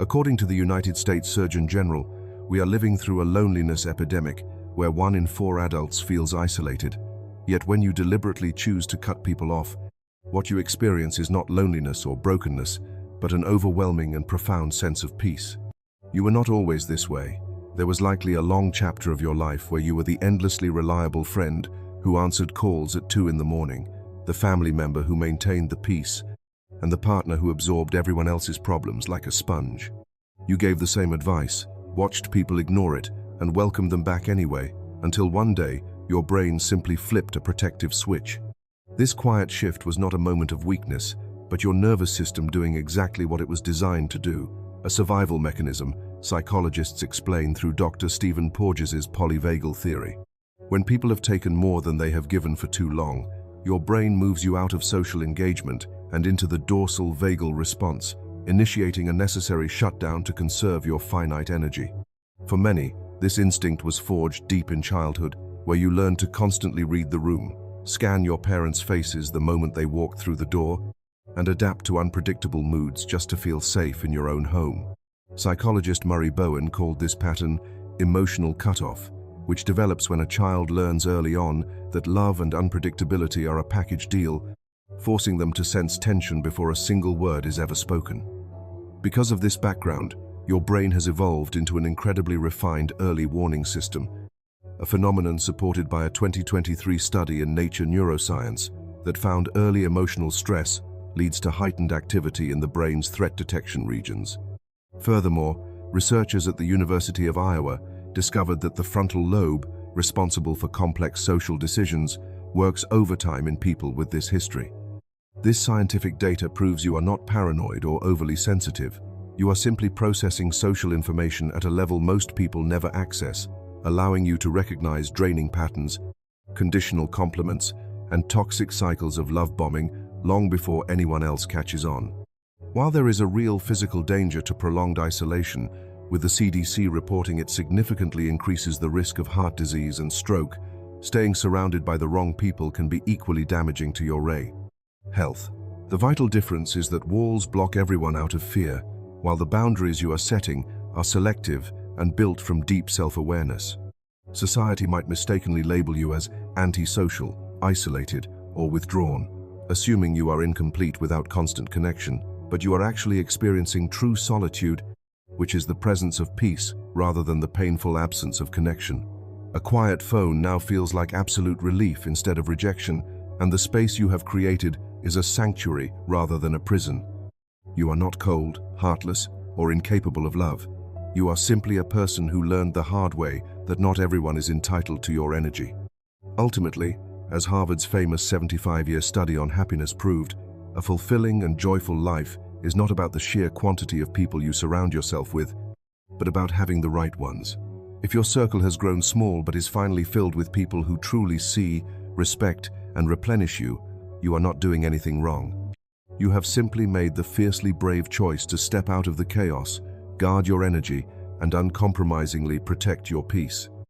According to the United States Surgeon General, we are living through a loneliness epidemic where 1 in 4 adults feels isolated. Yet when you deliberately choose to cut people off, what you experience is not loneliness or brokenness, but an overwhelming and profound sense of peace. You were not always this way. There was likely a long chapter of your life where you were the endlessly reliable friend who answered calls at 2 in the morning, the family member who maintained the peace, and the partner who absorbed everyone else's problems like a sponge. You gave the same advice, watched people ignore it, and welcomed them back anyway, until one day your brain simply flipped a protective switch. This quiet shift was not a moment of weakness, but your nervous system doing exactly what it was designed to do, a survival mechanism psychologists explain through Dr. Stephen Porges's polyvagal theory. When people have taken more than they have given for too long, your brain moves you out of social engagement and into the dorsal vagal response, initiating a necessary shutdown to conserve your finite energy. For many, this instinct was forged deep in childhood, where you learned to constantly read the room, scan your parents' faces the moment they walked through the door, and adapt to unpredictable moods just to feel safe in your own home. Psychologist Murray Bowen called this pattern emotional cutoff, which develops when a child learns early on that love and unpredictability are a package deal, forcing them to sense tension before a single word is ever spoken. Because of this background, your brain has evolved into an incredibly refined early warning system, a phenomenon supported by a 2023 study in Nature Neuroscience that found early emotional stress leads to heightened activity in the brain's threat detection regions. Furthermore, researchers at the University of Iowa discovered that the frontal lobe, responsible for complex social decisions, works overtime in people with this history. This scientific data proves you are not paranoid or overly sensitive. You are simply processing social information at a level most people never access, allowing you to recognize draining patterns, conditional compliments, and toxic cycles of love bombing long before anyone else catches on. While there is a real physical danger to prolonged isolation, with the CDC reporting it significantly increases the risk of heart disease and stroke, staying surrounded by the wrong people can be equally damaging to your health. The vital difference is that walls block everyone out of fear, while the boundaries you are setting are selective and built from deep self-awareness. Society might mistakenly label you as antisocial, isolated, or withdrawn, assuming you are incomplete without constant connection, but you are actually experiencing true solitude, which is the presence of peace rather than the painful absence of connection. A quiet phone now feels like absolute relief instead of rejection, and the space you have created is a sanctuary rather than a prison. You are not cold, heartless, or incapable of love. You are simply a person who learned the hard way that not everyone is entitled to your energy. Ultimately, as Harvard's famous 75-year study on happiness proved, a fulfilling and joyful life is not about the sheer quantity of people you surround yourself with, but about having the right ones. If your circle has grown small but is finally filled with people who truly see, respect, and replenish you, you are not doing anything wrong. You have simply made the fiercely brave choice to step out of the chaos, guard your energy, and uncompromisingly protect your peace.